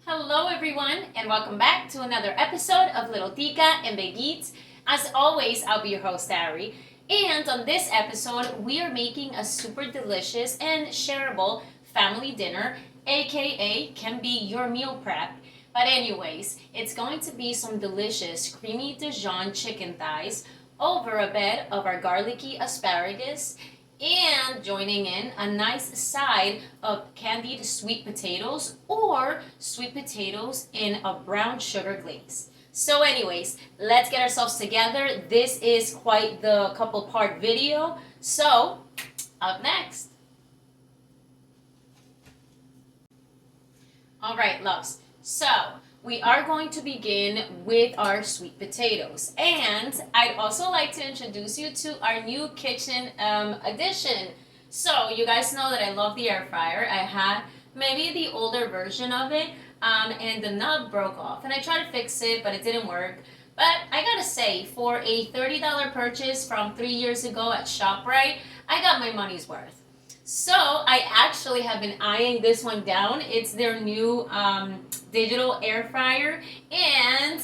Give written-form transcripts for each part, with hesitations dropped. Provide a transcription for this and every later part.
Hello everyone and welcome back to another episode of Little Tica and Big Eats. As always, I'll be your host, Ari. And on this episode, we are making a super delicious and shareable family dinner, aka can be your meal prep. But anyways, it's going to be some delicious creamy Dijon chicken thighs over a bed of our garlicky asparagus and joining in a nice side of candied sweet potatoes or sweet potatoes in a brown sugar glaze. So anyways, let's get ourselves together. This is quite the couple part video. So, up next. All right, loves. So, we are going to begin with our sweet potatoes. And I'd also like to introduce you to our new kitchen addition. So you guys know that I love the air fryer. I had maybe the older version of it and the nub broke off. And I tried to fix it, but it didn't work. But I gotta say, for a $30 purchase from 3 years ago at ShopRite, I got my money's worth. So I actually have been eyeing this one down. It's their new digital air fryer, and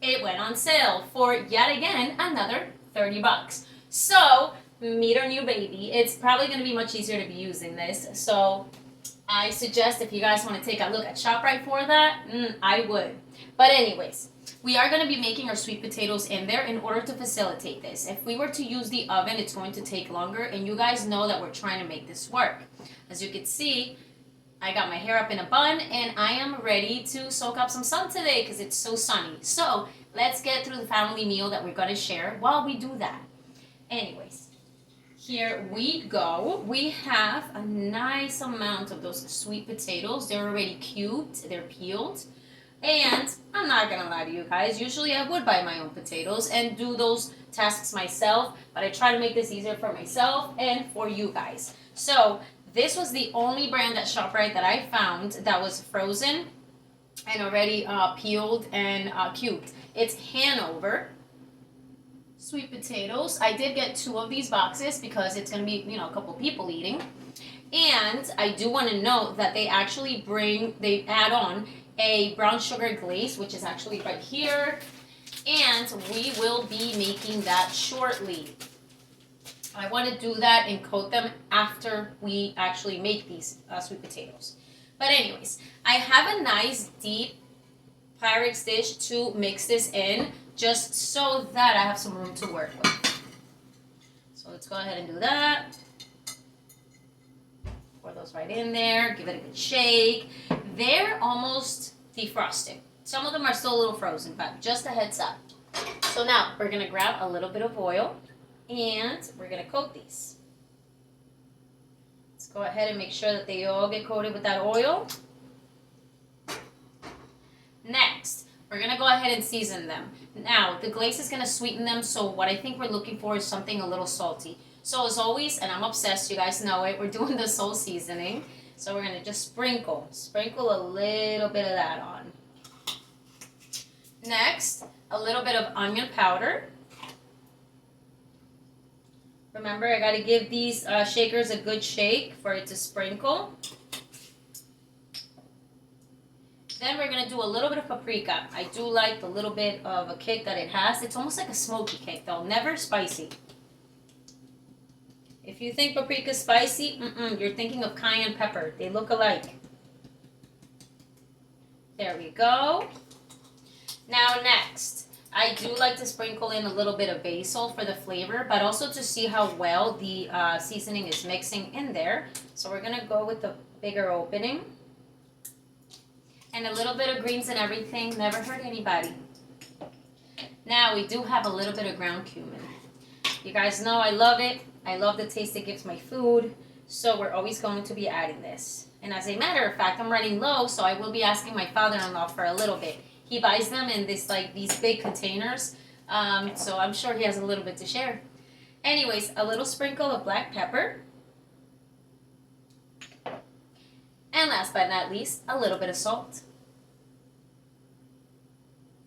it went on sale for yet again another 30 bucks. So meet our new baby. It's probably going to be much easier to be using this. So I suggest if you guys want to take a look at ShopRite for that, I would. But anyways, we are going to be making our sweet potatoes in there in order to facilitate this. If we were to use the oven, it's going to take longer, and you guys know that we're trying to make this work. As you can see, I got my hair up in a bun, and I am ready to soak up some sun today because it's so sunny. So let's get through the family meal that we're going to share while we do that. Anyways, here we go. We have a nice amount of those sweet potatoes. They're already cubed. They're peeled. And I'm not gonna lie to you guys, usually I would buy my own potatoes and do those tasks myself, but I try to make this easier for myself and for you guys. So this was the only brand at ShopRite that I found that was frozen and already peeled and cubed. It's Hanover sweet potatoes. I did get 2 of these boxes because it's gonna be, a couple people eating. And I do want to note that they actually they add on a brown sugar glaze, which is actually right here, and we will be making that shortly. I want to do that and coat them after we actually make these sweet potatoes. But anyways, I have a nice deep Pyrex dish to mix this in, just so that I have some room to work with. So let's go ahead and do that. Pour those right in there, give it a good shake. They're almost defrosted. Some of them are still a little frozen, but just a heads up. So now we're going to grab a little bit of oil and we're going to coat these. Let's go ahead and make sure that they all get coated with that oil. Next, we're going to go ahead and season them. Now, the glaze is going to sweeten them, so what I think we're looking for is something a little salty. So as always, and I'm obsessed, you guys know it, we're doing the soul seasoning. So we're going to just sprinkle a little bit of that on. Next, a little bit of onion powder. Remember, I got to give these shakers a good shake for it to sprinkle. Then we're going to do a little bit of paprika. I do like the little bit of a kick that it has. It's almost like a smoky kick though, never spicy. If you think paprika is spicy, you're thinking of cayenne pepper. They look alike. There we go. Now next, I do like to sprinkle in a little bit of basil for the flavor, but also to see how well the seasoning is mixing in there. So we're going to go with the bigger opening. And a little bit of greens and everything, never hurt anybody. Now we do have a little bit of ground cumin. You guys know I love it. I love the taste it gives my food, so we're always going to be adding this. And as a matter of fact, I'm running low, so I will be asking my father-in-law for a little bit. He buys them in these big containers, so I'm sure he has a little bit to share. Anyways, a little sprinkle of black pepper. And last but not least, a little bit of salt.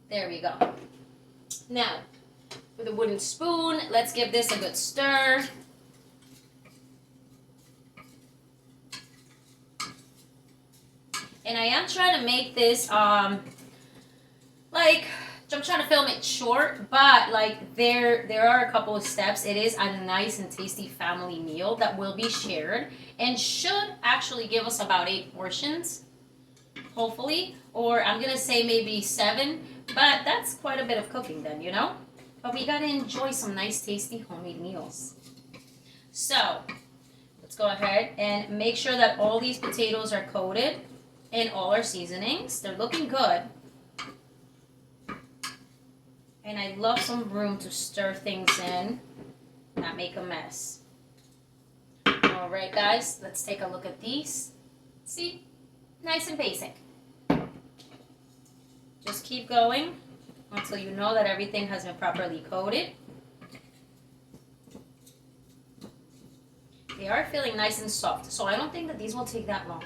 There we go. Now, with a wooden spoon, let's give this a good stir. And I am trying to make this like I'm trying to film it short, but like there are a couple of steps. It is a nice and tasty family meal that will be shared and should actually give us about 8 portions, hopefully, or I'm gonna say maybe 7, but that's quite a bit of cooking then, you know? But we gotta enjoy some nice tasty homemade meals. So let's go ahead and make sure that all these potatoes are coated in all our seasonings. They're looking good. And I love some room to stir things in, not make a mess. All right, guys, let's take a look at these. See, nice and basic. Just keep going until you know that everything has been properly coated. They are feeling nice and soft, so I don't think that these will take that long.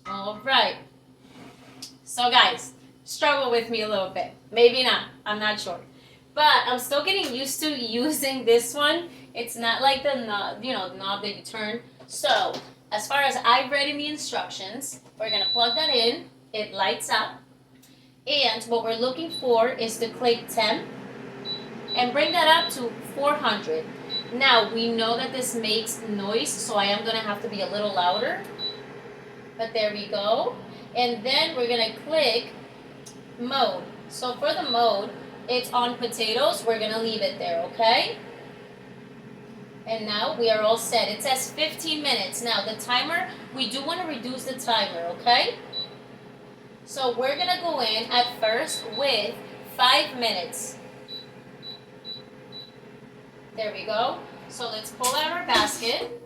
All right. So guys, struggle with me a little bit. Maybe not. I'm not sure. But I'm still getting used to using this one. It's not like the knob, the knob that you turn. So, as far as I've read in the instructions, we're going to plug that in. It lights up. And what we're looking for is to click temp and bring that up to 400. Now, we know that this makes noise, so I am going to have to be a little louder. But there we go. And then we're going to click mode. So for the mode, it's on potatoes. We're going to leave it there, okay? And now we are all set. It says 15 minutes. Now the timer, we do want to reduce the timer, okay? So we're going to go in at first with 5 minutes. There we go. So let's pull out our basket.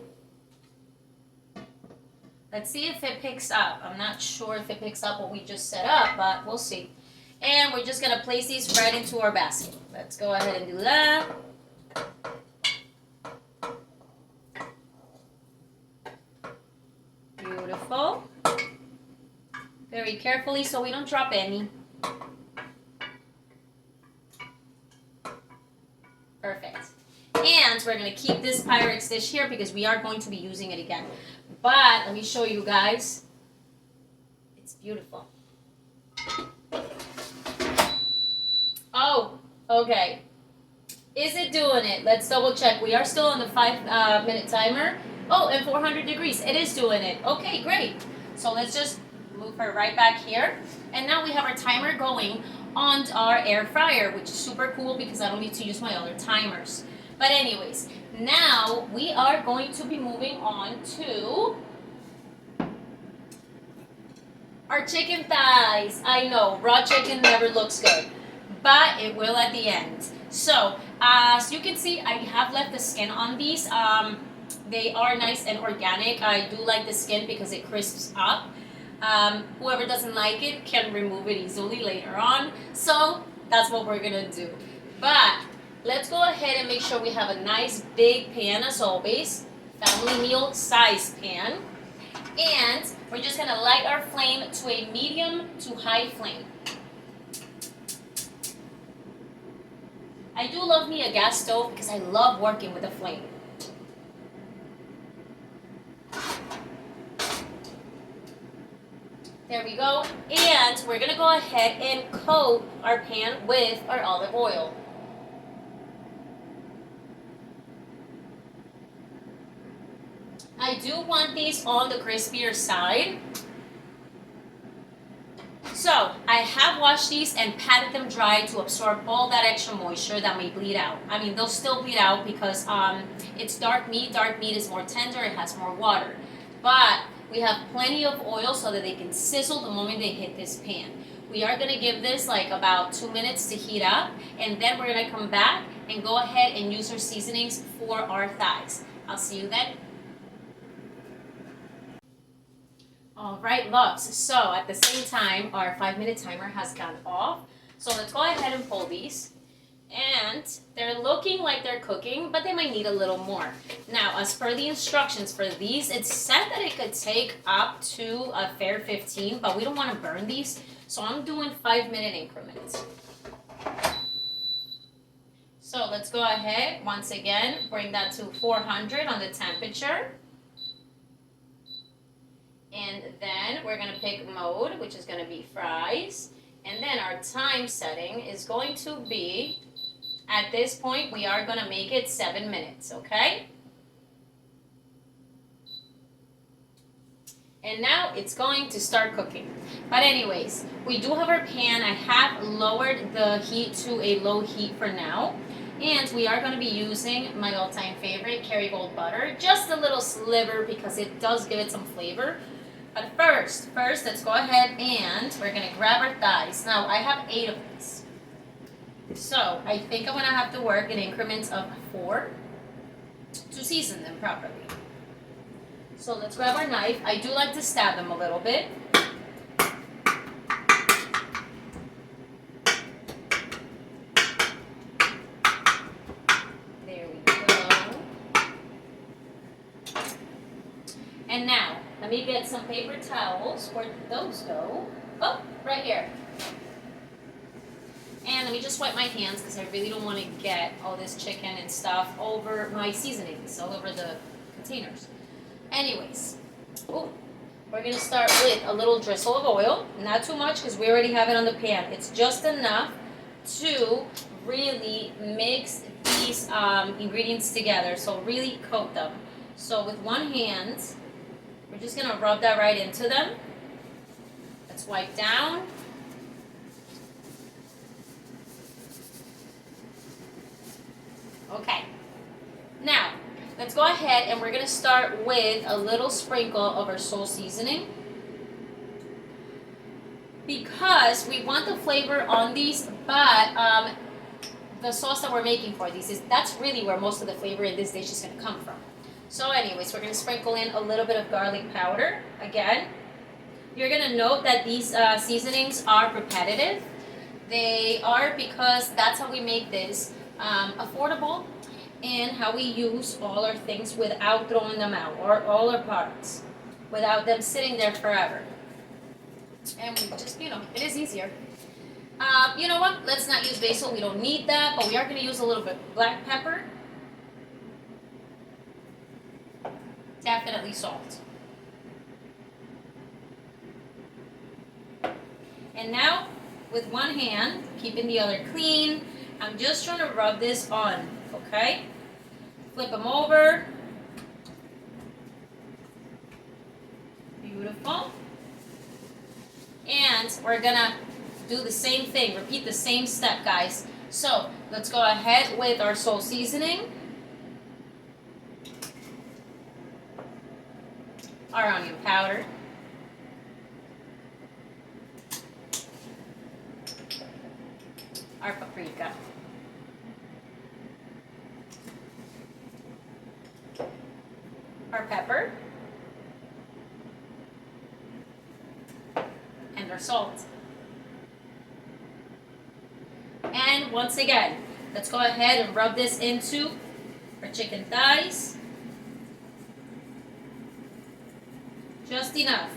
Let's see if it picks up. I'm not sure if it picks up what we just set up, but we'll see. And we're just going to place these right into our basket. Let's go ahead and do that. Beautiful. Very carefully so we don't drop any. Perfect. And we're going to keep this Pyrex dish here because we are going to be using it again. But let me show you guys. It's beautiful. Oh, okay. Is it doing it? Let's double check. We are still on the 5-minute timer. Oh, and 400 degrees. It is doing it. Okay, great. So let's just move her right back here. And now we have our timer going on our air fryer, which is super cool because I don't need to use my other timers. But anyways, now we are going to be moving on to our chicken thighs. I know, raw chicken never looks good, but it will at the end. So, as you can see, I have left the skin on these. They are nice and organic. I do like the skin because it crisps up. Whoever doesn't like it can remove it easily later on. So, that's what we're gonna do. But let's go ahead and make sure we have a nice big pan as always, family meal size pan. And we're just gonna light our flame to a medium to high flame. I do love me a gas stove because I love working with a flame. There we go. And we're gonna go ahead and coat our pan with our olive oil. I do want these on the crispier side. So, I have washed these and patted them dry to absorb all that extra moisture that may bleed out. I mean, they'll still bleed out because it's dark meat. Dark meat is more tender, it has more water. But we have plenty of oil so that they can sizzle the moment they hit this pan. We are going to give this like about 2 minutes to heat up, and then we're going to come back and go ahead and use our seasonings for our thighs. I'll see you then. All right, loves. So at the same time, our 5-minute timer has gone off. So let's go ahead and pull these. And they're looking like they're cooking, but they might need a little more. Now, as per the instructions for these, it said that it could take up to a fair 15, but we don't want to burn these. So I'm doing 5-minute increments. So So let's go ahead, once again, bring that to 400 on the temperature. And then we're going to pick mode, which is going to be fries. And then our time setting is going to be, at this point, we are going to make it 7 minutes, okay? And now it's going to start cooking. But anyways, we do have our pan. I have lowered the heat to a low heat for now. And we are going to be using my all-time favorite, Kerrygold butter. Just a little sliver because it does give it some flavor. But first, let's go ahead and we're going to grab our thighs. Now, I have 8 of these. So, I think I'm going to have to work in increments of 4 to season them properly. So, let's grab our knife. I do like to stab them a little bit. There we go. And now, let me get some paper towels. Where did those go? Oh, right here. And let me just wipe my hands because I really don't want to get all this chicken and stuff over my seasonings, all over the containers. Anyways, we're going to start with a little drizzle of oil. Not too much because we already have it on the pan. It's just enough to really mix these ingredients together. So really coat them. So with one hand, we're just going to rub that right into them. Let's wipe down. Okay. Now, let's go ahead and we're going to start with a little sprinkle of our soul seasoning. Because we want the flavor on these, but the sauce that we're making for these, that's really where most of the flavor in this dish is going to come from. So anyways, we're going to sprinkle in a little bit of garlic powder. Again, you're going to note that these seasonings are repetitive. They are because that's how we make this affordable and how we use all our things without throwing them out, or all our products, without them sitting there forever. And we just, it is easier. You know what? Let's not use basil. We don't need that, but we are going to use a little bit of black pepper. Definitely salt. And now, with one hand, keeping the other clean, I'm just trying to rub this on, okay? Flip them over. Beautiful. And we're gonna do the same thing, repeat the same step, guys. So, let's go ahead with our soul seasoning. Our onion powder. Our paprika. Our pepper. And our salt. And once again, let's go ahead and rub this into our chicken thighs. Just enough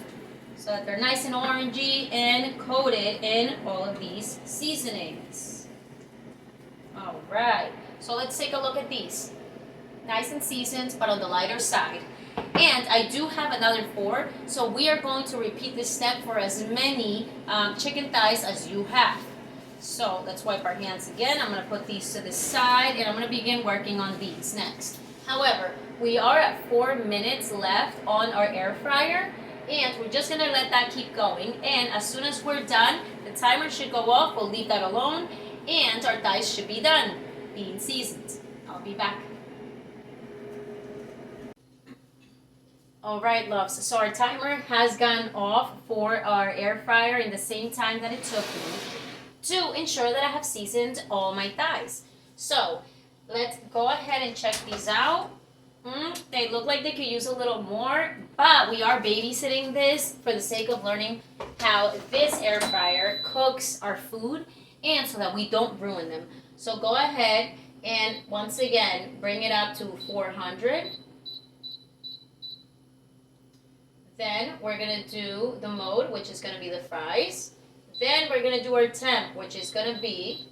so that they're nice and orangey and coated in all of these seasonings. Alright, so let's take a look at these. Nice and seasoned, but on the lighter side. And I do have another 4, so we are going to repeat this step for as many chicken thighs as you have. So let's wipe our hands again. I'm going to put these to the side, and I'm going to begin working on these next. However, we are at 4 minutes left on our air fryer, and we're just going to let that keep going. And as soon as we're done, the timer should go off. We'll leave that alone, and our thighs should be done, being seasoned. I'll be back. Alright, loves, so our timer has gone off for our air fryer in the same time that it took me to ensure that I have seasoned all my thighs. So, let's go ahead and check these out. They look like they could use a little more, but we are babysitting this for the sake of learning how this air fryer cooks our food and so that we don't ruin them. So go ahead and once again bring it up to 400. Then we're going to do the mode, which is going to be the fries. Then we're going to do our temp, which is going to be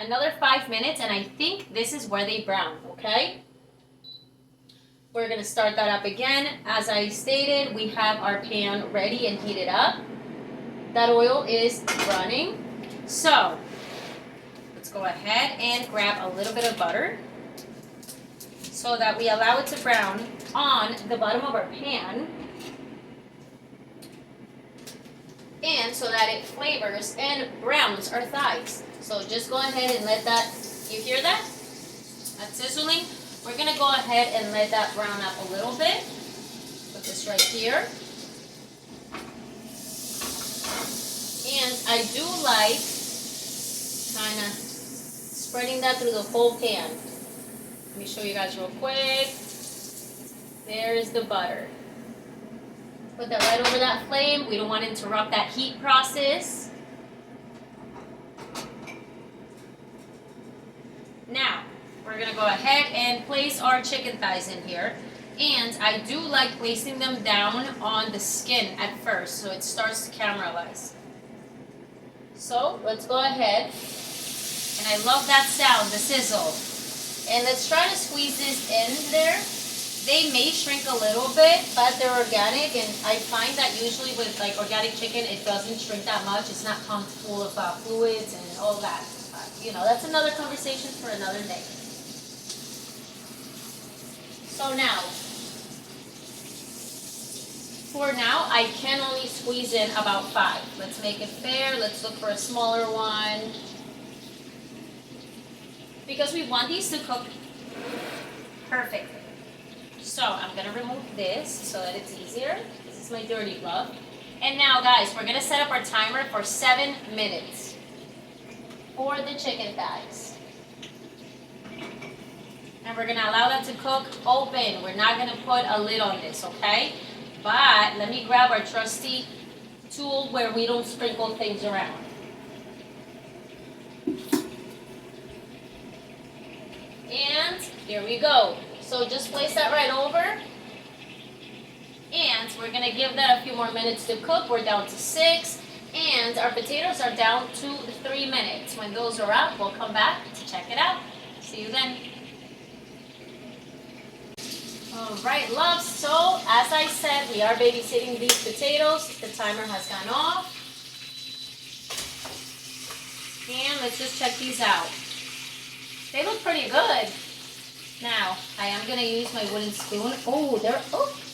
Another 5 minutes, and I think this is where they brown, okay? We're gonna start that up again. As I stated, we have our pan ready and heated up. That oil is running. So, let's go ahead and grab a little bit of butter so that we allow it to brown on the bottom of our pan. And so that it flavors and browns our thighs. So just go ahead and let that, you hear that? That's sizzling. We're gonna go ahead and let that brown up a little bit. Put this right here. And I do like kind of spreading that through the whole pan. Let me show you guys real quick. There's the butter. Put that right over that flame. We don't want to interrupt that heat process. Now, we're going to go ahead and place our chicken thighs in here. And I do like placing them down on the skin at first so it starts to caramelize. So, let's go ahead. And I love that sound, the sizzle. And let's try to squeeze this in there. They may shrink a little bit, but they're organic, and I find that usually with like organic chicken, it doesn't shrink that much. It's not pumped full of fluids and all that. You know, that's another conversation for another day. So now, for now, I can only squeeze in about 5. Let's make it fair. Let's look for a smaller one. Because we want these to cook perfectly. So I'm going to remove this so that it's easier. This is my dirty glove. And now, guys, we're going to set up our timer for 7 minutes for the chicken thighs. And we're going to allow that to cook open. We're not going to put a lid on this, okay? But let me grab our trusty tool where we don't sprinkle things around. And here we go. So just place that right over. And we're going to give that a few more minutes to cook. We're down to 6. And our potatoes are down to 3 minutes. When those are up, we'll come back to check it out. See you then. Alright, loves. So, as I said, we are babysitting these potatoes. The timer has gone off. And let's just check these out. They look pretty good. Now, I am going to use my wooden spoon.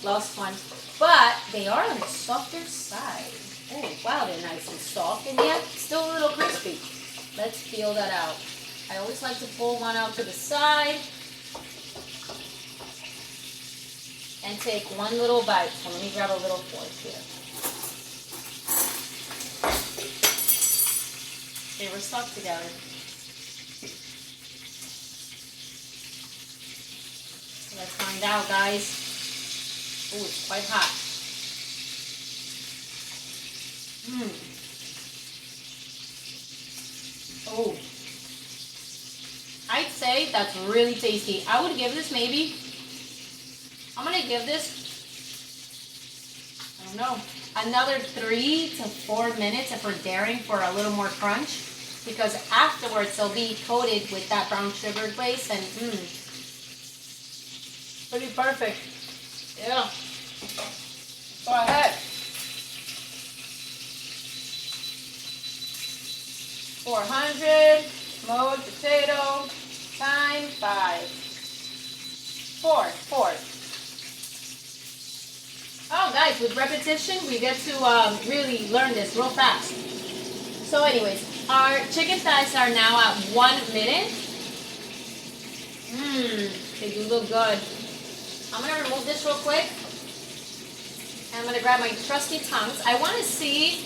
Lost one. But they are on the softer side. Oh, wow, they're nice and soft and yet still a little crispy. Let's peel that out. I always like to pull one out to the side and take one little bite. So let me grab a little fork here. They were stuck together. Let's find out, guys. Oh, it's quite hot. Oh. I'd say that's really tasty. I would give this maybe, I'm going to give this, I don't know, another 3 to 4 minutes if we're daring for a little more crunch. Because afterwards they'll be coated with that brown sugar glaze and pretty perfect. Yeah. Go ahead. 400, smoked potato, time 5. 4. Oh, guys, with repetition, we get to really learn this real fast. So anyways, our chicken thighs are now at 1 minute. They do look good. I'm going to remove this real quick. And I'm going to grab my trusty tongs. I want to see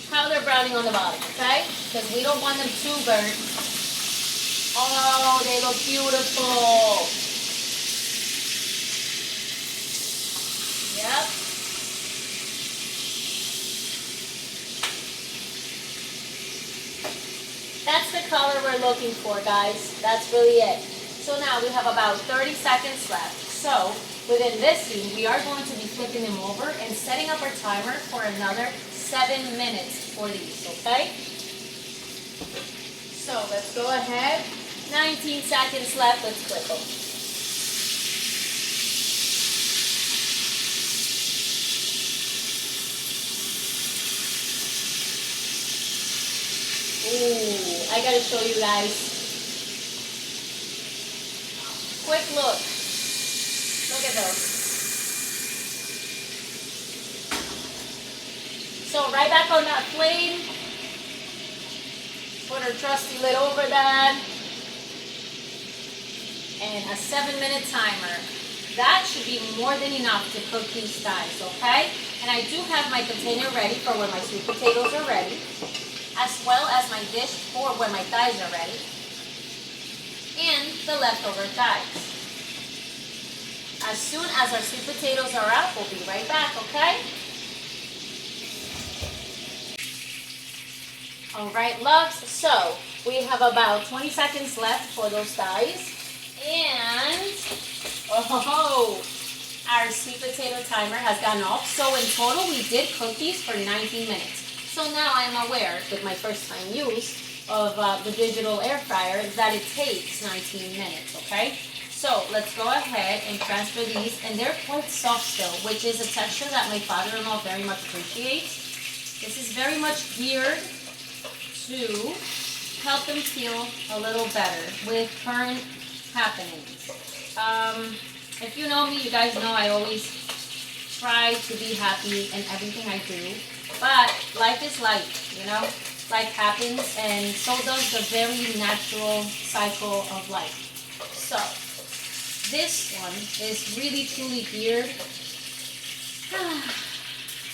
how they're browning on the bottom, okay? Because we don't want them too burnt. Oh, they look beautiful. Yep. That's the color we're looking for, guys. That's really it. So now we have about 30 seconds left. So within this scene, we are going to be flipping them over and setting up our timer for another 7 minutes for these, okay? So let's go ahead. 19 seconds left. Let's flip them. Ooh, I gotta show you guys. Quick look. Look at those. So right back on that flame. Put our trusty lid over that. And a 7-minute timer. That should be more than enough to cook these thighs, okay? And I do have my container ready for when my sweet potatoes are ready, as well as my dish for when my thighs are ready, and the leftover thighs. As soon as our sweet potatoes are out, we'll be right back, okay? All right, loves, so we have about 20 seconds left for those thighs, and oh, our sweet potato timer has gone off. So in total, we did cook these for 19 minutes. So now I'm aware, with my first time use of the digital air fryer, that it takes 19 minutes, okay? So let's go ahead and transfer these, and they're quite soft still, which is a texture that my father-in-law very much appreciates. This is very much geared to help them feel a little better with current happenings. If you know me, you guys know I always try to be happy in everything I do. But life is life, you know? Life happens, and so does the very natural cycle of life. So, this one is really truly geared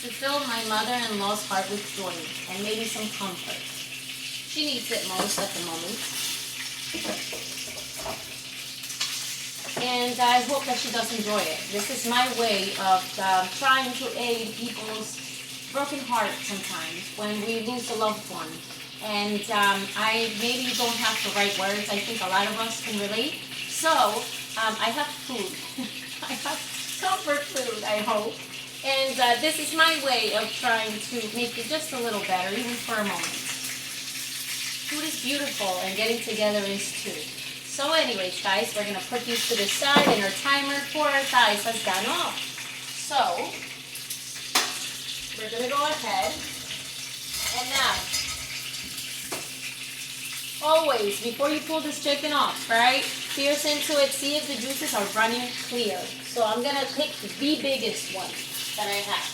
to fill my mother-in-law's heart with joy and maybe some comfort. She needs it most at the moment. And I hope that she does enjoy it. This is my way of trying to aid people's broken heart sometimes when we lose a loved one. And I maybe don't have the right words. I think a lot of us can relate. So I have food. I have comfort food, I hope. And this is my way of trying to make it just a little better, even for a moment. Food is beautiful, and getting together is too. So anyways, guys, we're going to put these to the side, and our timer for our thighs has gone off. So we're going to go ahead, and now, always, before you pull this chicken off, right, pierce into it, see if the juices are running clear. So I'm going to pick the biggest one that I have.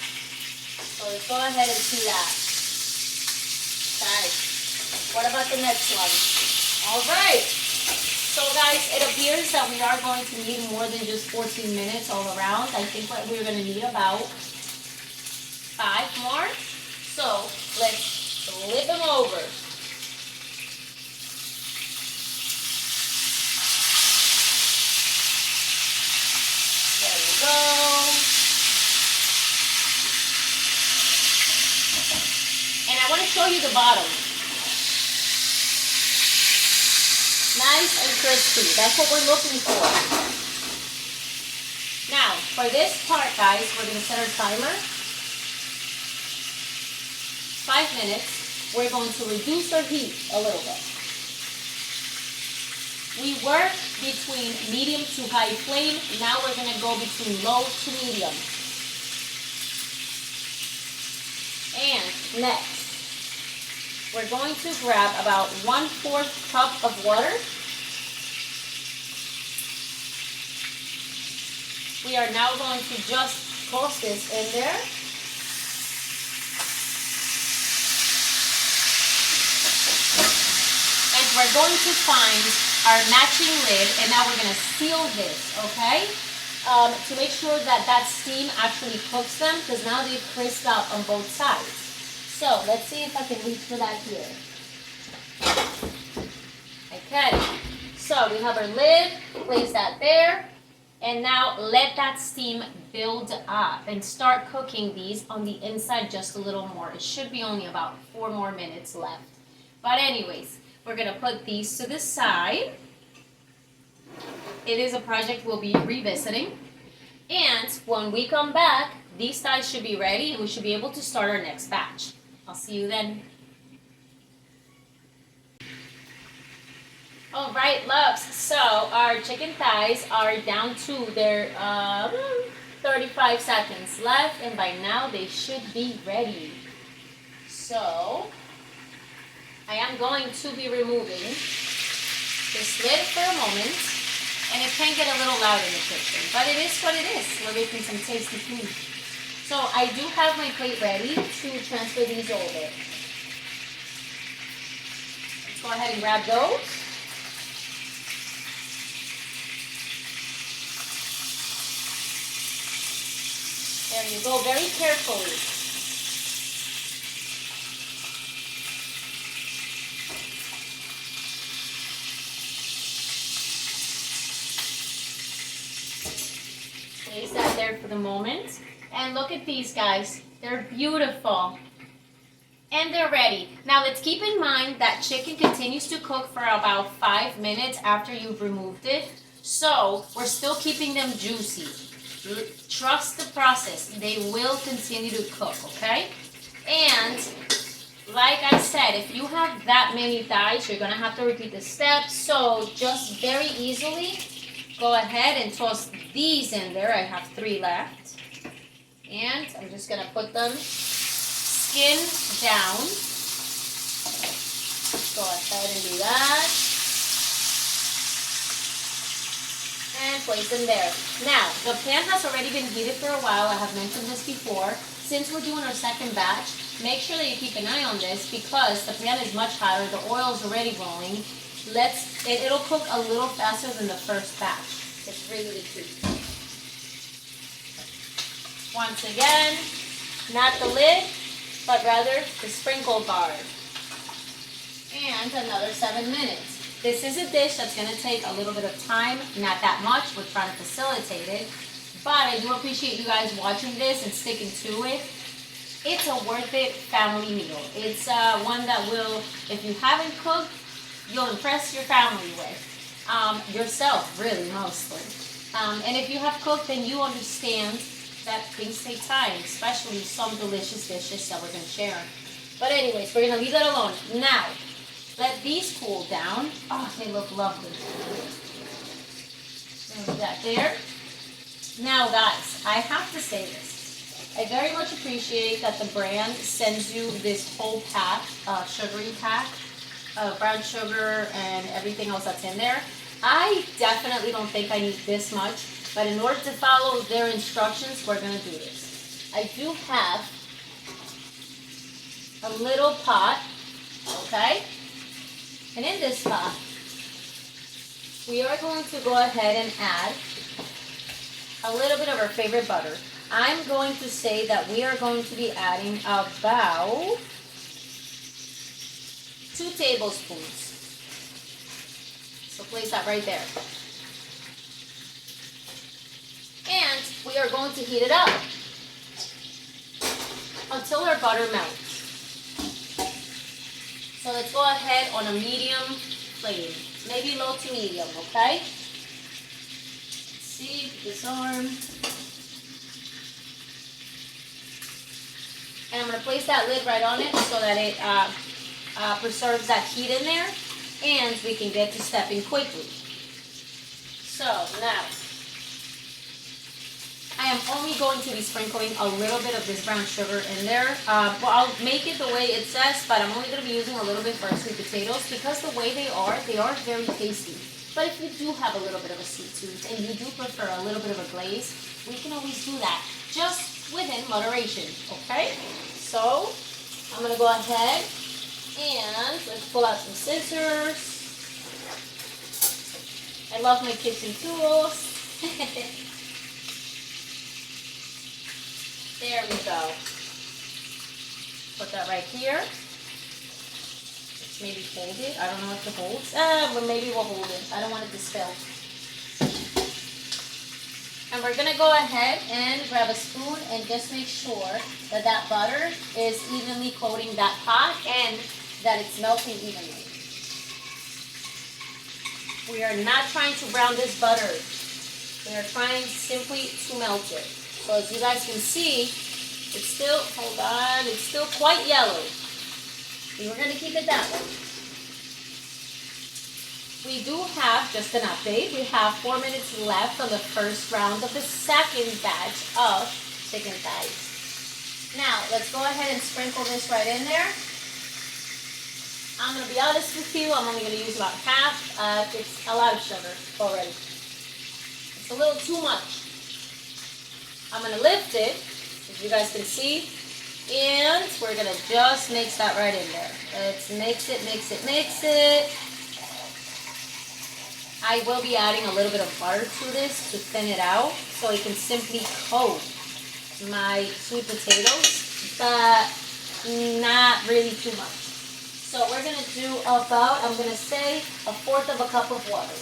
So let's go ahead and see that. Guys, what about the next one? All right. So guys, it appears that we are going to need more than just 14 minutes all around. I think what we're going to need about 5 more. So let's flip them over. There we go. And I want to show you the bottom. Nice and crispy. That's what we're looking for. Now, for this part, guys, we're going to set our timer. 5 minutes. We're going to reduce our heat a little bit. We work between medium to high flame. Now we're going to go between low to medium. And next, we're going to grab about 1/4 cup of water. We are now going to just toss this in there. And we're going to find our matching lid, and now we're going to seal this, okay? To make sure that that steam actually cooks them, because now they've crisped up on both sides. So let's see if I can reach for that here. Okay, so we have our lid, place that there, and now let that steam build up and start cooking these on the inside just a little more. It should be only about 4 more minutes left. But anyways, we're gonna put these to the side. It is a project we'll be revisiting. And when we come back, these thighs should be ready and we should be able to start our next batch. I'll see you then. All right, loves. So our chicken thighs are down to their 35 seconds left, and by now they should be ready. So I am going to be removing this lid for a moment, and it can get a little loud in the kitchen, but it is what it is. We're making some tasty food. So I do have my plate ready to transfer these over. Let's go ahead and grab those. There you go, very carefully. Place that there for the moment. And look at these guys. They're beautiful. And they're ready. Now let's keep in mind that chicken continues to cook for about 5 minutes after you've removed it. So we're still keeping them juicy. Trust the process. They will continue to cook, okay? And like I said, if you have that many thighs, you're going to have to repeat the steps. So just very easily, go ahead and toss these in there. I have 3 left. And I'm just going to put them skin down. Go ahead and do that. And place them there. Now, the pan has already been heated for a while. I have mentioned this before. Since we're doing our second batch, make sure that you keep an eye on this because the pan is much hotter. The oil is already rolling. It'll cook a little faster than the first batch. It's really the key. Once again, not the lid, but rather the sprinkle bar. And another 7 minutes. This is a dish that's going to take a little bit of time, not that much. We're trying to facilitate it. But I do appreciate you guys watching this and sticking to it. It's a worth it family meal. It's one that will, if you haven't cooked, you'll impress your family with. Yourself, really, mostly. And if you have cooked, then you understand that things take time, especially some delicious dishes that we're going to share. But anyways, we're going to leave that alone. Now, let these cool down. Oh, they look lovely. Leave that there. Now, guys, I have to say this. I very much appreciate that the brand sends you this whole pack, sugary pack, of brown sugar and everything else that's in there. I definitely don't think I need this much, but in order to follow their instructions, we're going to do this. I do have a little pot, okay? And in this pot, we are going to go ahead and add a little bit of our favorite butter. I'm going to say that we are going to be adding about 2 tablespoons. So place that right there. And we are going to heat it up until our butter melts. So let's go ahead on a medium flame, maybe low to medium, okay? Let's see, disarm. And I'm going to place that lid right on it so that it preserves that heat in there, and we can get to stepping quickly. So now, I am only going to be sprinkling a little bit of this brown sugar in there. Well, I'll make it the way it says, but I'm only going to be using a little bit for our sweet potatoes because the way they are very tasty. But if you do have a little bit of a sweet tooth and you do prefer a little bit of a glaze, we can always do that, just within moderation, okay? So, I'm going to go ahead and let's pull out some scissors. I love my kitchen tools. There we go. Put that right here. Let's maybe hold it. I don't know if it holds. But maybe we'll hold it. I don't want it to spill. And we're going to go ahead and grab a spoon and just make sure that that butter is evenly coating that pot and that it's melting evenly. We are not trying to brown this butter. We are trying simply to melt it. So as you guys can see, it's still, hold on, it's still quite yellow. And we're going to keep it that way. we do have, just an update, we have 4 minutes left on the first round of the second batch of chicken thighs. Now, let's go ahead and sprinkle this right in there. I'm going to be honest with you, I'm only going to use about half. It's a lot of sugar already. It's a little too much. I'm going to lift it, as you guys can see, and we're going to just mix that right in there. Let's mix it, mix it, mix it. I will be adding a little bit of butter to this to thin it out so it can simply coat my sweet potatoes, but not really too much. So we're going to do about, I'm going to say, 1/4 of a cup of water.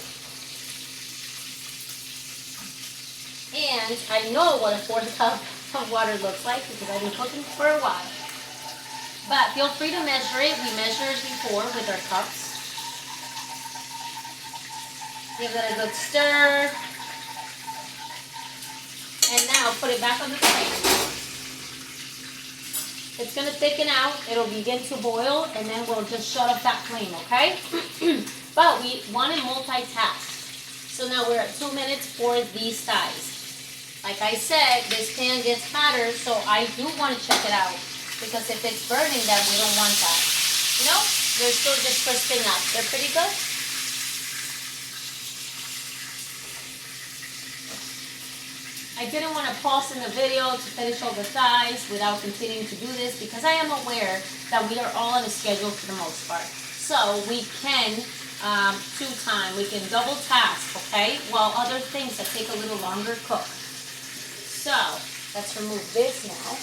And I know what a 1/4 cup of water looks like because I've been cooking for a while. But feel free to measure it. We measured before with our cups. Give that a good stir. And now put it back on the flame. It's going to thicken out. It'll begin to boil, and then we'll just shut off that flame, okay? But we want to multitask. So now we're at 2 minutes for these thighs. Like I said, this pan gets hotter, so I do want to check it out. Because if it's burning, then we don't want that. No, they're still just crisping up. They're pretty good. I didn't want to pause in the video to finish all the thighs without continuing to do this because I am aware that we are all on a schedule for the most part. So we can we can double task, okay, while other things that take a little longer cook. So let's remove this now.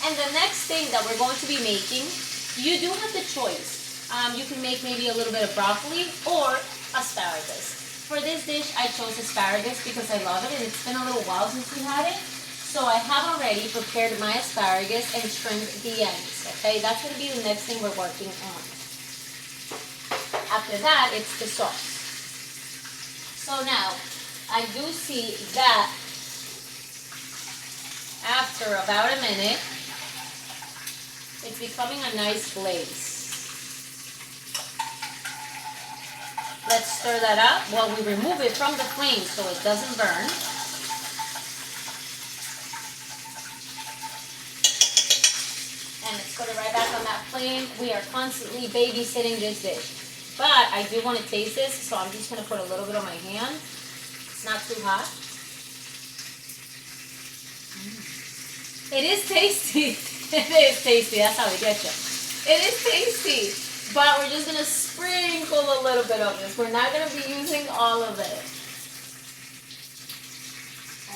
And the next thing that we're going to be making, you do have the choice. You can make maybe a little bit of broccoli or asparagus. For this dish, I chose asparagus because I love it, and it's been a little while since we had it. So I have already prepared my asparagus and trimmed the ends, okay? That's going to be the next thing we're working on. After that, it's the sauce. So now, I do see that after about a minute, it's becoming a nice glaze. Let's stir that up while we remove it from the flame so it doesn't burn. And let's put it right back on that flame. We are constantly babysitting this dish. But I do want to taste this, so I'm just going to put a little bit on my hand. It's not too hot. It is tasty. It is tasty. That's how we get you. It is tasty. But we're just going to sprinkle a little bit of this. We're not going to be using all of it.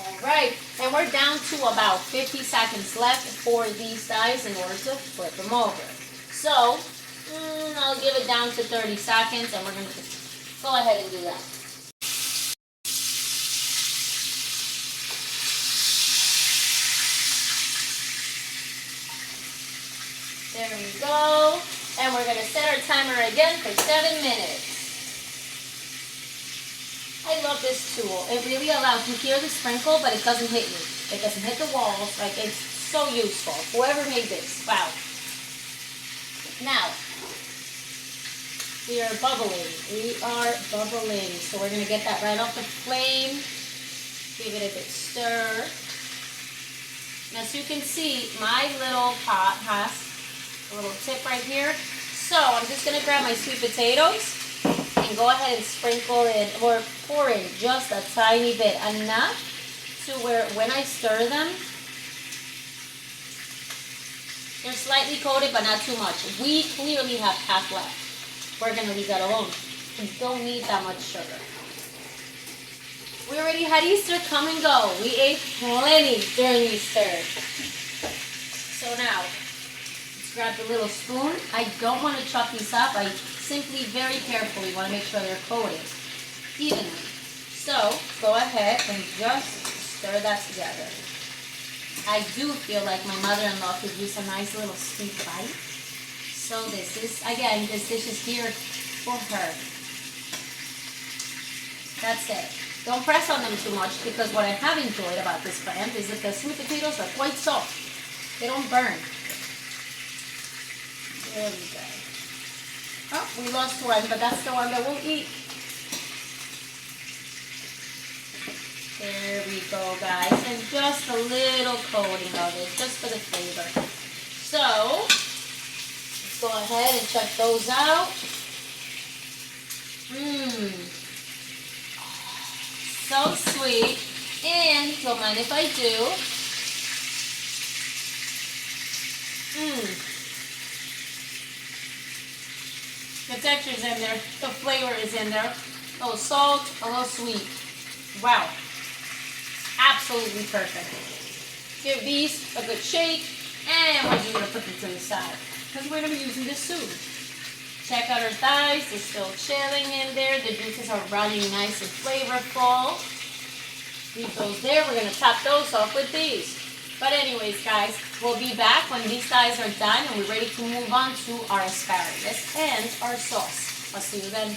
Alright, and we're down to about 50 seconds left for these thighs in order to flip them over. So, I'll give it down to 30 seconds and we're going to go ahead and do that. There we go. And we're going to set our timer again for 7 minutes. I love this tool. It really allows you to hear the sprinkle, but it doesn't hit you. It doesn't hit the walls. Like, it's so useful. Whoever made this, wow. Now, we are bubbling. We are bubbling. So we're going to get that right off the flame. Give it a good stir. And as you can see, my little pot has a little tip right here. So I'm just going to grab my sweet potatoes and go ahead and sprinkle in or pour in just a tiny bit, enough to where when I stir them, they're slightly coated but not too much. We clearly have half left. We're going to leave that alone. We don't need that much sugar. We already had Easter come and go. We ate plenty during Easter. So now, grab the little spoon. I don't want to chop these up. I simply very carefully want to make sure they're coated evenly. So go ahead and just stir that together. I do feel like my mother-in-law could use a nice little sweet bite. So this is, again, this dish is geared for her. That's it. Don't press on them too much because what I have enjoyed about this brand is that the sweet potatoes are quite soft. They don't burn. There we go. Oh, we lost one, but that's the one that we'll eat. go, guys. And just a little coating of it, just for the flavor. So, let's go ahead and check those out. So sweet. And don't mind if I do. The texture's in there. The flavor is in there. A little salt, a little sweet. Wow. Absolutely perfect. Give these a good shake. And we're just going to put them to the side, because we're going to be using this soon. Check out our thighs. They're still chilling in there. The juices are running nice and flavorful. Leave those there. We're going to top those off with these. But anyways, guys, we'll be back when these thighs are done and we're ready to move on to our asparagus and our sauce. I'll see you then.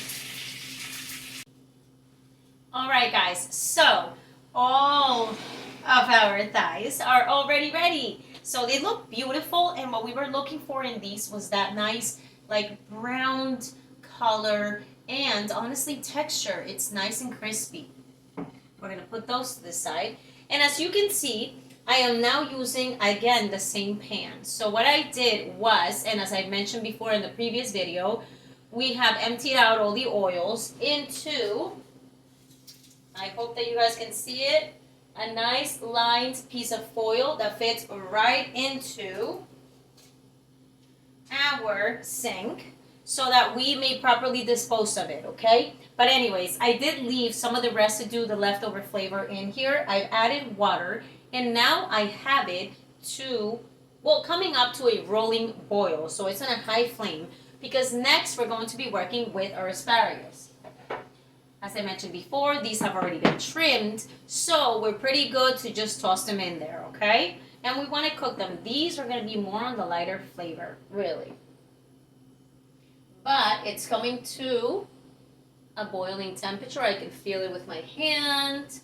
All right, guys. So all of our thighs are already ready. So they look beautiful, and what we were looking for in these was that nice, like, browned color and, honestly, texture. It's nice and crispy. We're going to put those to the side. And as you can see, I am now using, again, the same pan. So what I did was, and as I mentioned before in the previous video, we have emptied out all the oils into, I hope that you guys can see it, a nice lined piece of foil that fits right into our sink so that we may properly dispose of it, okay? But anyways, I did leave some of the residue, the leftover flavor in here. I've added water, and now I have it to, well, coming up to a rolling boil. So it's on a high flame, because next we're going to be working with our asparagus. As I mentioned before, these have already been trimmed, so we're pretty good to just toss them in there, okay? And we want to cook them. These are going to be more on the lighter flavor, really. But it's coming to a boiling temperature. I can feel it with my hand.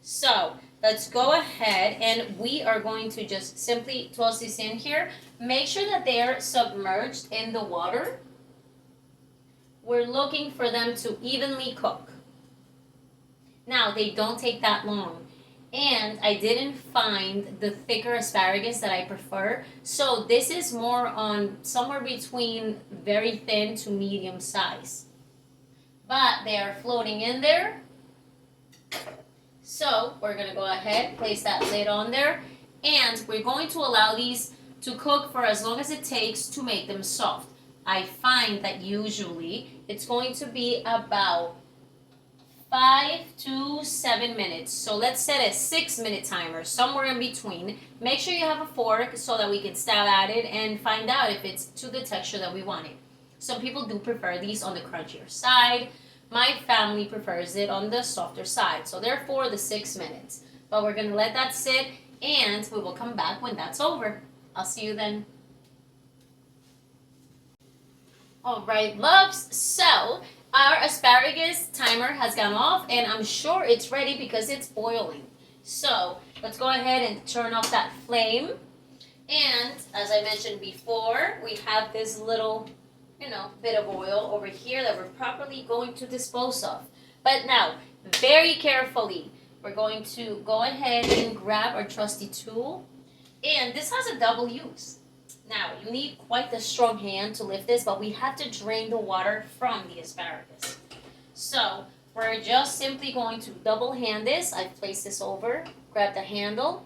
So let's go ahead, and we are going to just simply toss these in here. Make sure that they are submerged in the water. We're looking for them to evenly cook. Now, they don't take that long. And I didn't find the thicker asparagus that I prefer. So this is more on somewhere between very thin to medium size. But they are floating in there. So we're going to go ahead, place that lid on there. And we're going to allow these to cook for as long as it takes to make them soft. I find that usually it's going to be about 5 to 7 minutes. So let's set a 6-minute timer, somewhere in between. Make sure you have a fork so that we can stab at it and find out if it's to the texture that we want it. Some people do prefer these on the crunchier side. My family prefers it on the softer side. So therefore, the 6 minutes. But we're going to let that sit, and we will come back when that's over. I'll see you then. All right, loves. So our asparagus timer has gone off, and I'm sure it's ready because it's boiling. So let's go ahead and turn off that flame. And as I mentioned before, we have this little, bit of oil over here that we're properly going to dispose of. But now, very carefully, we're going to go ahead and grab our trusty tool. And this has a double use. Now, you need quite the strong hand to lift this, but we have to drain the water from the asparagus. So, we're just simply going to double hand this. I've placed this over, grab the handle,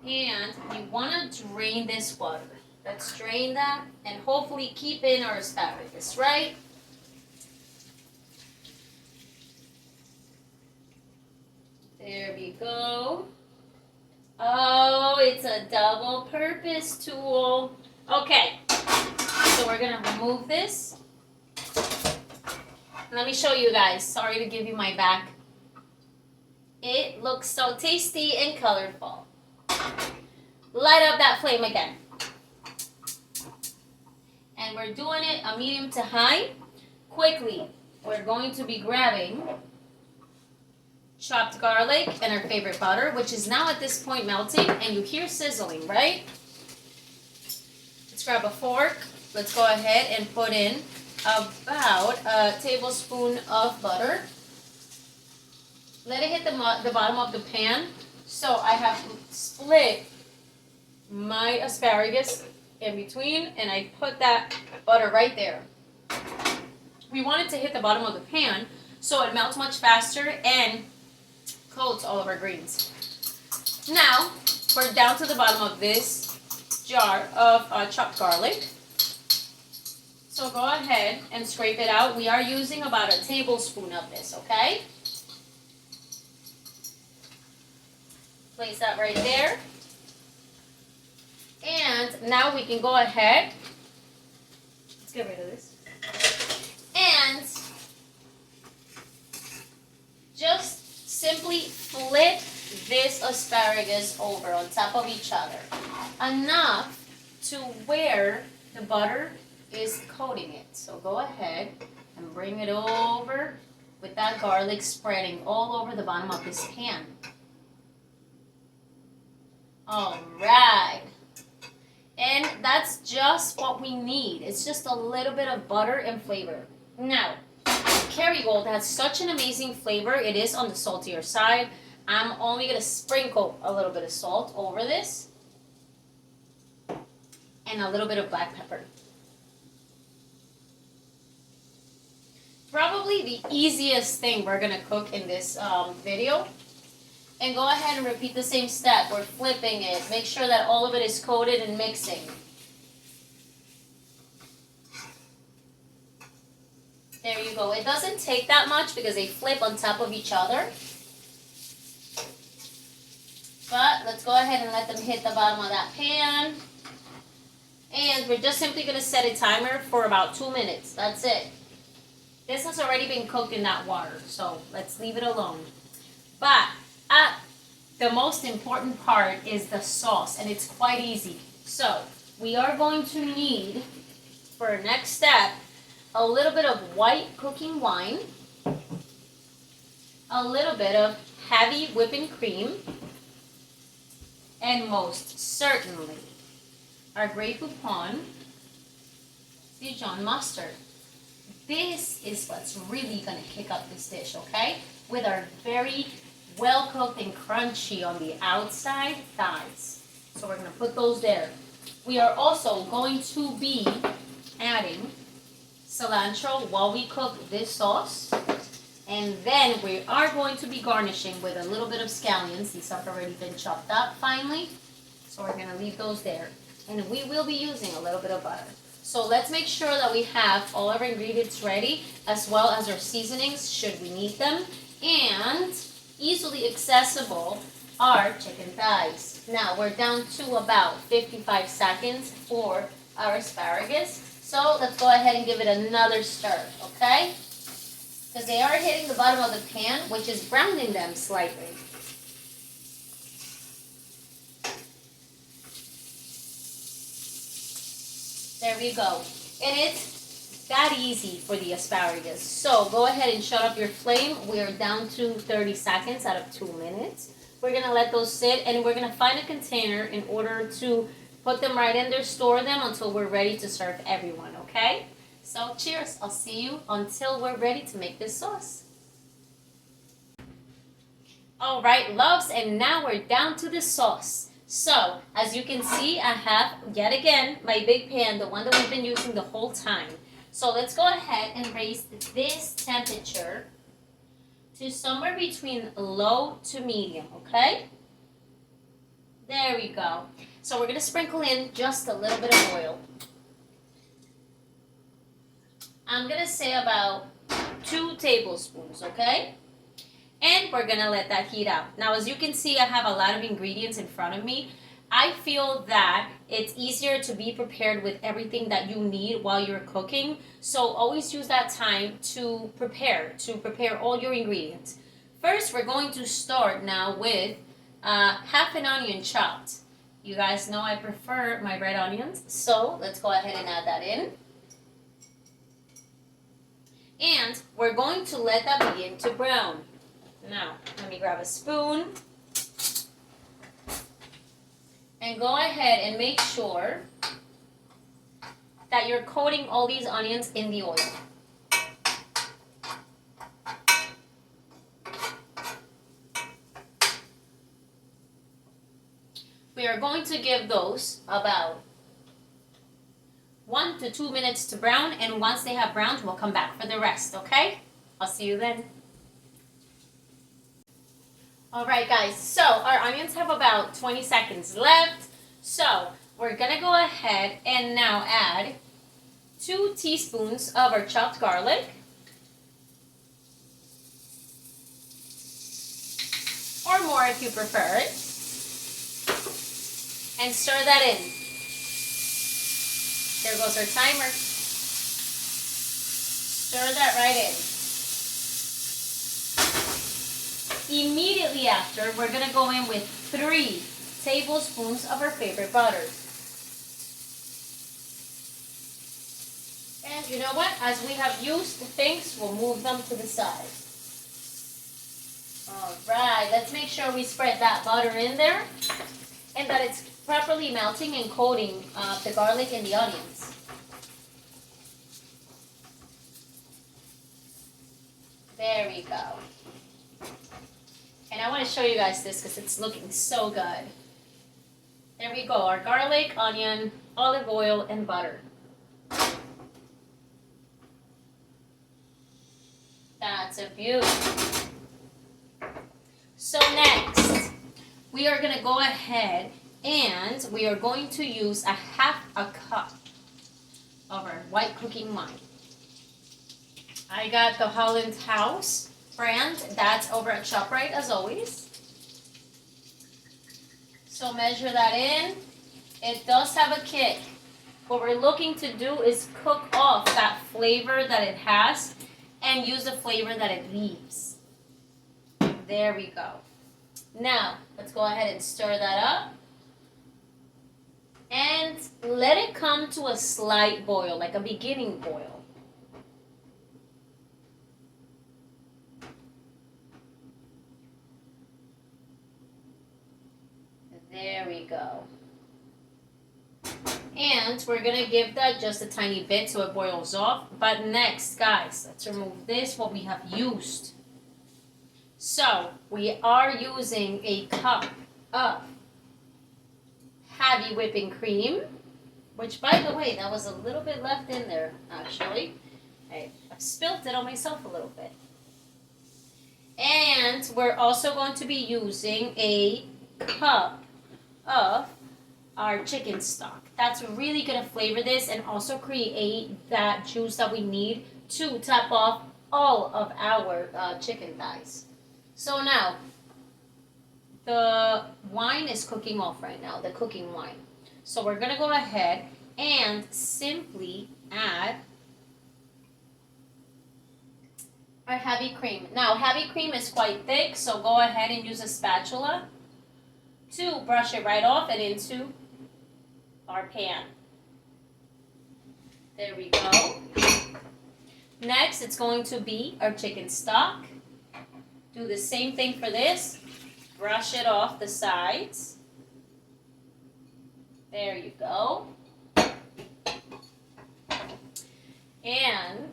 and we want to drain this water. Let's drain that and hopefully keep in our asparagus, right? There we go. Oh, it's a double purpose tool. Okay, so we're gonna remove this. Let me show you guys. Sorry to give you my back. It looks so tasty and colorful. Light up that flame again. And we're doing it a medium to high. Quickly, we're going to be grabbing chopped garlic and our favorite butter, which is now at this point melting, and you hear sizzling, right? Let's grab a fork. Let's go ahead and put in about a tablespoon of butter. let it hit the bottom of the pan. So I have split my asparagus in between, and I put that butter right there. We want it to hit the bottom of the pan so it melts much faster and coats all of our greens. Now, we're down to the bottom of this jar of chopped garlic. So go ahead and scrape it out. We are using about a tablespoon of this, okay? Place that right there. And now we can go ahead. Let's get rid of this. And just simply flip this asparagus over on top of each other. Enough to where the butter is coating it. So go ahead and bring it over with that garlic spreading all over the bottom of this pan. All right. And that's just what we need. It's just a little bit of butter and flavor. Now, Kerrygold has such an amazing flavor. It is on the saltier side. I'm only going to sprinkle a little bit of salt over this. And a little bit of black pepper. Probably the easiest thing we're going to cook in this video. And go ahead and repeat the same step. We're flipping it. Make sure that all of it is coated and mixing. There you go. It doesn't take that much because they flip on top of each other. But let's go ahead and let them hit the bottom of that pan. And we're just simply going to set a timer for about 2 minutes. That's it. This has already been cooked in that water, so let's leave it alone. But the most important part is the sauce, and it's quite easy. So we are going to need, for our next step, a little bit of white cooking wine, a little bit of heavy whipping cream, and most certainly our Grey Poupon Dijon mustard. This is what's really going to kick up this dish, okay? With our very well-cooked and crunchy on the outside thighs. So we're going to put those there. We are also going to be adding cilantro while we cook this sauce. And then we are going to be garnishing with a little bit of scallions. These have already been chopped up finely. So we're going to leave those there. And we will be using a little bit of butter. So let's make sure that we have all our ingredients ready, as well as our seasonings should we need them. And easily accessible are chicken thighs. Now we're down to about 55 seconds for our asparagus. So let's go ahead and give it another stir, okay? Because they are hitting the bottom of the pan, which is browning them slightly. There we go. And it's that easy for the asparagus. So go ahead and shut up your flame. We are down to 30 seconds out of 2 minutes. We're going to let those sit, and we're going to find a container in order to put them right in there, store them until we're ready to serve everyone, okay? So cheers. I'll see you until we're ready to make this sauce. All right, loves, and now we're down to the sauce. So, as you can see, I have, yet again, my big pan, the one that we've been using the whole time. So let's go ahead and raise this temperature to somewhere between low to medium, okay? There we go. So we're going to sprinkle in just a little bit of oil. I'm going to say about 2 tablespoons, okay? And we're going to let that heat out. Now, as you can see, I have a lot of ingredients in front of me. I feel that it's easier to be prepared with everything that you need while you're cooking. So always use that time to prepare all your ingredients. First, we're going to start now with half an onion chopped. You guys know I prefer my red onions. So let's go ahead and add that in. And we're going to let that begin to brown. Now, let me grab a spoon and go ahead and make sure that you're coating all these onions in the oil. We are going to give those about 1 to 2 minutes to brown, and once they have browned, we'll come back for the rest, okay? I'll see you then. Alright guys, so our onions have about 20 seconds left. So we're gonna go ahead and now add 2 teaspoons of our chopped garlic. Or more if you prefer it. And stir that in. There goes our timer. Stir that right in. Immediately after, we're going to go in with 3 tablespoons of our favorite butter. And you know what? As we have used the things, we'll move them to the side. Alright, let's make sure we spread that butter in there and that it's properly melting and coating the garlic and the onions. There we go. And I want to show you guys this because it's looking so good. There we go, our garlic, onion, olive oil, and butter. That's a beauty. So next, we are going to go ahead and we are going to use a half a cup of our white cooking wine. I got the Holland House brand. That's over at ShopRite as always. So measure that in. It does have a kick. What we're looking to do is cook off that flavor that it has and use the flavor that it leaves. There we go. Now, let's go ahead and stir that up. And let it come to a slight boil, like a beginning boil. There we go. And we're going to give that just a tiny bit so it boils off. But next, guys, let's remove this, what we have used. So, we are using a cup of heavy whipping cream, which, by the way, that was a little bit left in there, actually. I've spilt it on myself a little bit. And we're also going to be using a cup of our chicken stock. That's really going to flavor this and also create that juice that we need to top off all of our chicken thighs. So now, the wine is cooking off right now, the cooking wine. So we're going to go ahead and simply add our heavy cream. Now, heavy cream is quite thick, so go ahead and use a spatula to brush it right off and into our pan. There we go. Next, it's going to be our chicken stock. Do the same thing for this. Brush it off the sides. There you go. And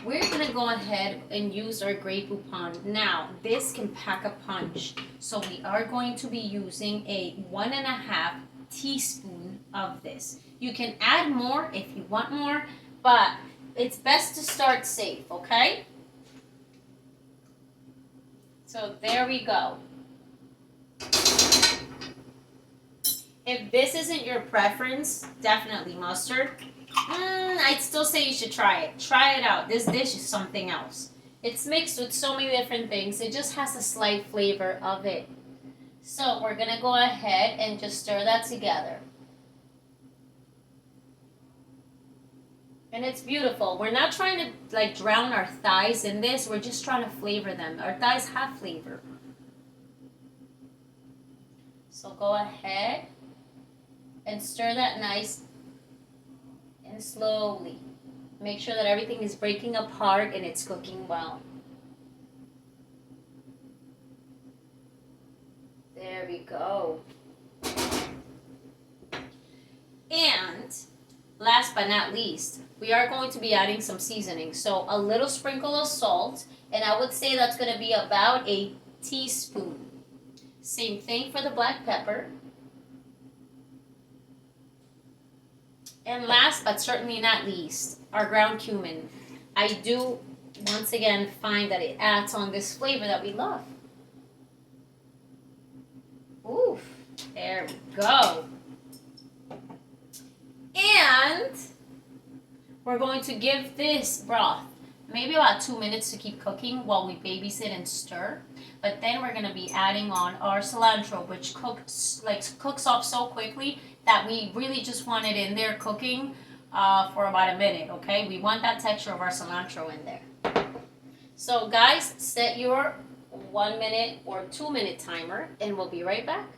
we're going to go ahead and use our Grey Poupon. Now, this can pack a punch. So we are going to be using a 1.5 teaspoon of this. You can add more if you want more, but it's best to start safe, okay? So there we go. If this isn't your preference, definitely mustard. I'd still say you should try it. Try it out. This dish is something else. It's mixed with so many different things. It just has a slight flavor of it. So we're going to go ahead and just stir that together. And it's beautiful. We're not trying to like drown our thighs in this. We're just trying to flavor them. Our thighs have flavor. So go ahead and stir that nice and slowly. Make sure that everything is breaking apart and it's cooking well. There we go. And last but not least, we are going to be adding some seasoning. So a little sprinkle of salt, and I would say that's going to be about a teaspoon. Same thing for the black pepper. And last but certainly not least, our ground cumin. I do, once again, find that it adds on this flavor that we love. Oof, there we go. And we're going to give this broth maybe about 2 minutes to keep cooking while we babysit and stir. But then we're going to be adding on our cilantro, which cooks up so quickly that we really just want it in there cooking for about a minute, okay? We want that texture of our cilantro in there. So guys, set your 1 minute or 2 minute timer and we'll be right back.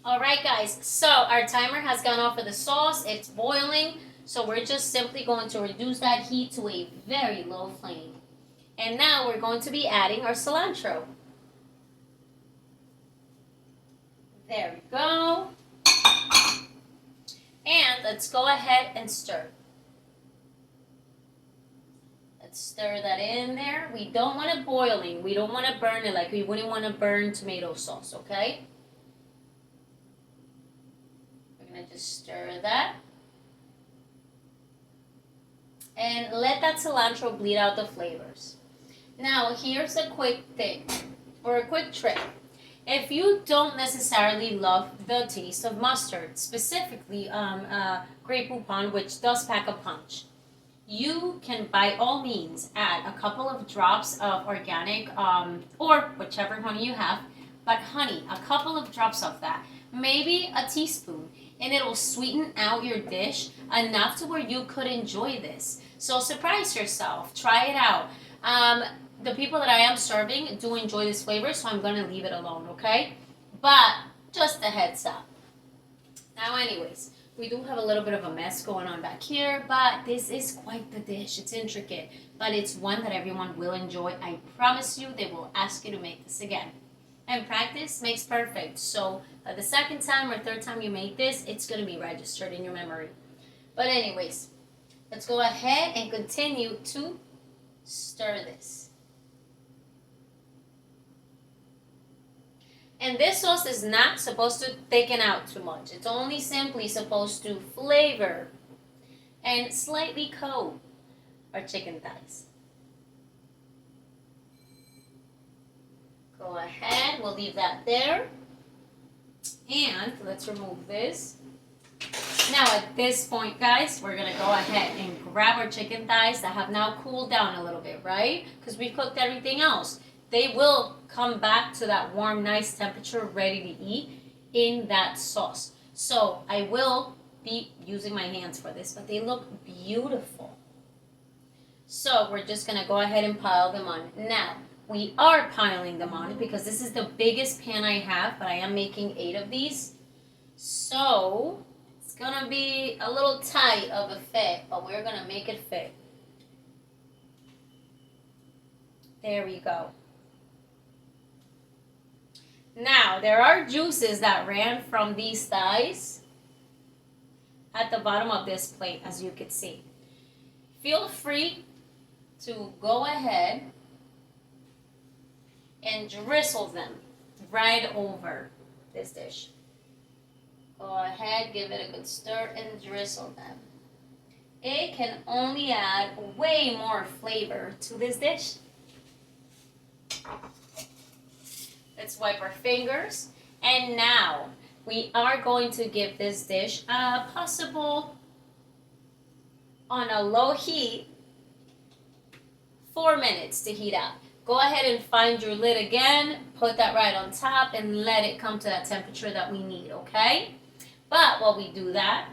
All right, guys, so our timer has gone off for the sauce. It's boiling, so we're just simply going to reduce that heat to a very low flame. And now we're going to be adding our cilantro. There we go. And let's go ahead and stir. Let's stir that in there. We don't want it boiling. We don't want to burn it like we wouldn't want to burn tomato sauce, okay? We're going to just stir that. And let that cilantro bleed out the flavors. Now, here's a quick thing, or a quick trick. If you don't necessarily love the taste of mustard, specifically Grey Poupon, which does pack a punch, you can by all means add a couple of drops of organic, or whichever honey you have, but honey, a couple of drops of that, maybe a teaspoon, and it'll sweeten out your dish enough to where you could enjoy this. So surprise yourself, try it out. The people that I am serving do enjoy this flavor, so I'm going to leave it alone, okay? But just a heads up. Now anyways, we do have a little bit of a mess going on back here, but this is quite the dish. It's intricate, but it's one that everyone will enjoy. I promise you they will ask you to make this again. And practice makes perfect, so the second time or third time you make this, it's going to be registered in your memory. But anyways, let's go ahead and continue to stir this. And this sauce is not supposed to thicken out too much. It's only simply supposed to flavor and slightly coat our chicken thighs. Go ahead, we'll leave that there. And let's remove this. Now at this point, guys, we're going to go ahead and grab our chicken thighs that have now cooled down a little bit, right? Because we've cooked everything else. They will come back to that warm, nice temperature, ready to eat in that sauce. So I will be using my hands for this, but they look beautiful. So we're just going to go ahead and pile them on. Now, we are piling them on because this is the biggest pan I have, but I am making 8 of these. So it's going to be a little tight of a fit, but we're going to make it fit. There we go. Now, there are juices that ran from these thighs at the bottom of this plate, as you can see. Feel free to go ahead and drizzle them right over this dish. Go ahead, give it a good stir and drizzle them. It can only add way more flavor to this dish. Let's wipe our fingers. And now we are going to give this dish a possible, on a low heat, 4 minutes to heat up. Go ahead and find your lid again, put that right on top, and let it come to that temperature that we need, okay? But while we do that,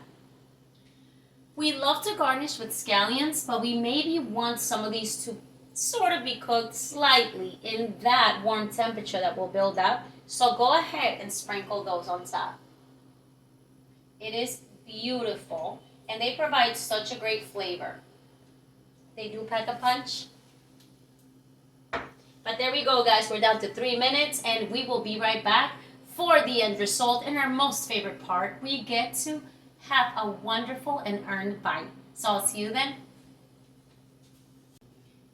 we love to garnish with scallions, but we maybe want some of these to sort of be cooked slightly in that warm temperature that will build up. So go ahead and sprinkle those on top. It is beautiful, and they provide such a great flavor. They do pack a punch. But there we go, guys. We're down to 3 minutes, and we will be right back for the end result. And our most favorite part, we get to have a wonderful and earned bite. So I'll see you then.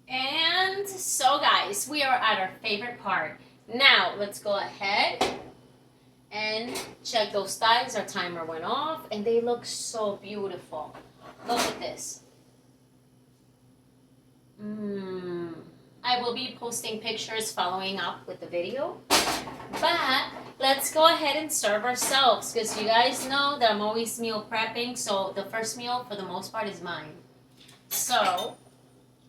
And so, guys, we are at our favorite part. Now, let's go ahead And check those thighs. Our timer went off and they look so beautiful. Look at this. I will be posting pictures following up with the video. But let's go ahead and serve ourselves, because you guys know that I'm always meal prepping. So the first meal for the most part is mine. So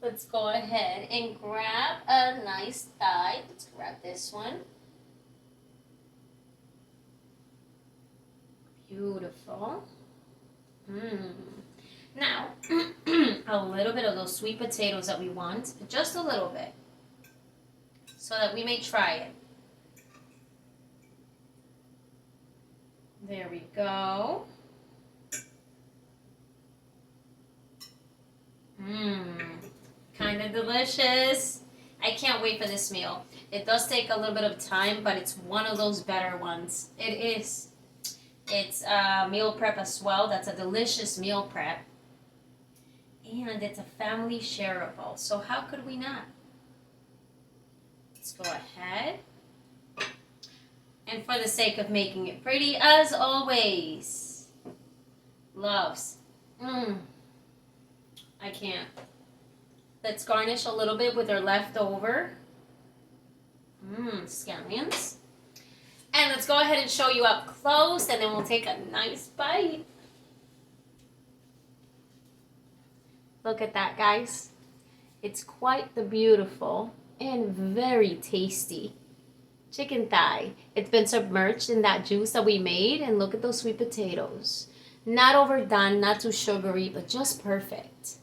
let's go ahead and grab a nice thigh. Let's grab this one. Beautiful. Now, a little bit of those sweet potatoes that we want, just a little bit, so that we may try it. There we go. Kind of delicious. I can't wait for this meal. It does take a little bit of time, but it's one of those better ones. It is. It's a meal prep as well. That's a delicious meal prep. And it's a family shareable. So how could we not? Let's go ahead. And for the sake of making it pretty, as always, loves. I can't. Let's garnish a little bit with our leftover scallions. And let's go ahead and show you up close, and then we'll take a nice bite. Look at that, guys. It's quite the beautiful and very tasty chicken thigh. It's been submerged in that juice that we made, and look at those sweet potatoes. Not overdone, not too sugary, but just perfect.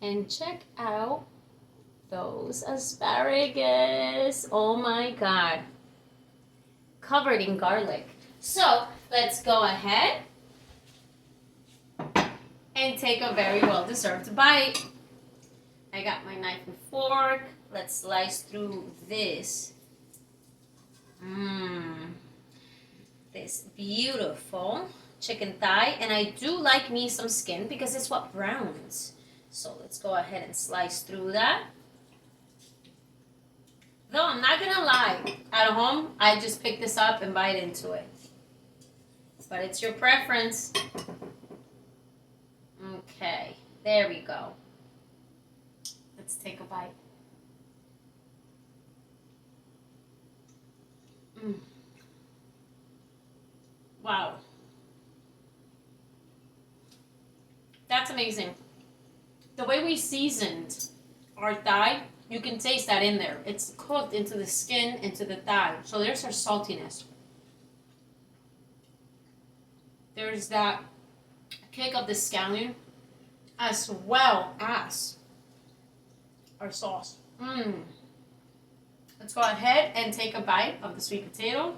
And check out those asparagus. Oh my God. Covered in garlic. So let's go ahead and take a very well-deserved bite. I got my knife and fork. Let's slice through this. This beautiful chicken thigh. And I do like me some skin because it's what browns. So let's go ahead and slice through that. Though I'm not gonna lie, at home, I just pick this up and bite into it. But it's your preference. Okay, there we go. Let's take a bite. Wow. That's amazing. The way we seasoned our thigh, you can taste that in there. It's cooked into the skin, into the thigh. So there's our saltiness. There's that kick of the scallion, as well as our sauce. Let's go ahead and take a bite of the sweet potato.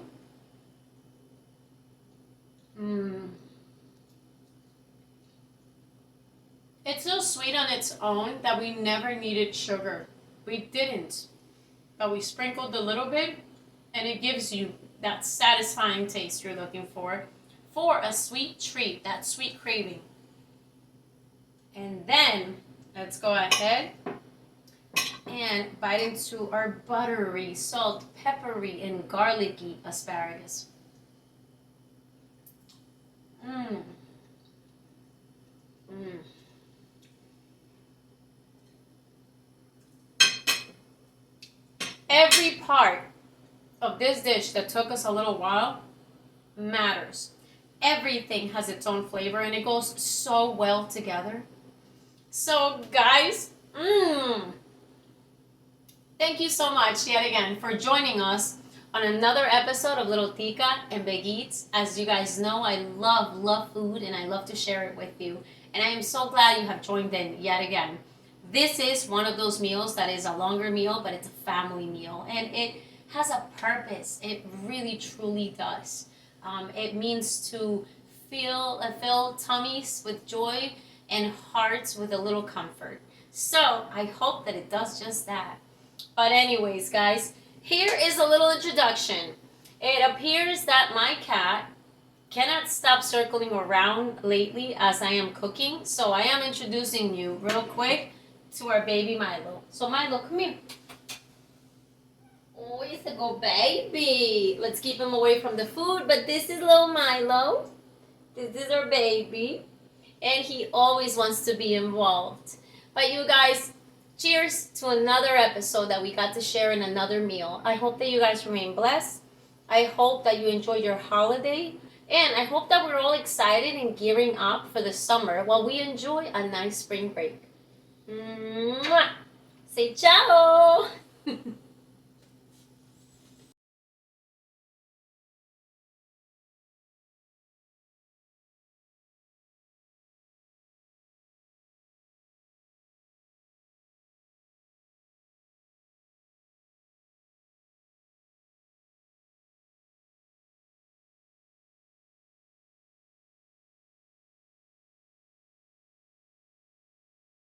It's so sweet on its own that we never needed sugar. We didn't. But we sprinkled a little bit, and it gives you that satisfying taste you're looking for a sweet treat, that sweet craving. And then, let's go ahead and bite into our buttery, salt, peppery, and garlicky asparagus. Every part of this dish that took us a little while matters. Everything has its own flavor, and it goes so well together. So, guys, thank you so much yet again for joining us on another episode of Little Tica and Big Eats. As you guys know, I love food, and I love to share it with you. And I am so glad you have joined in yet again. This is one of those meals that is a longer meal, but it's a family meal. And it has a purpose. It really, truly does. It means to fill tummies with joy and hearts with a little comfort. So I hope that it does just that. But anyways, guys, here is a little introduction. It appears that my cat cannot stop circling around lately as I am cooking. So I am introducing you real quick to our baby Milo. So Milo, come here. Oh, needs to go, baby. Let's keep him away from the food. But this is little Milo. This is our baby. And he always wants to be involved. But you guys, cheers to another episode that we got to share in another meal. I hope that you guys remain blessed. I hope that you enjoyed your holiday. And I hope that we're all excited and gearing up for the summer while we enjoy a nice spring break. Mwah! Say ciao!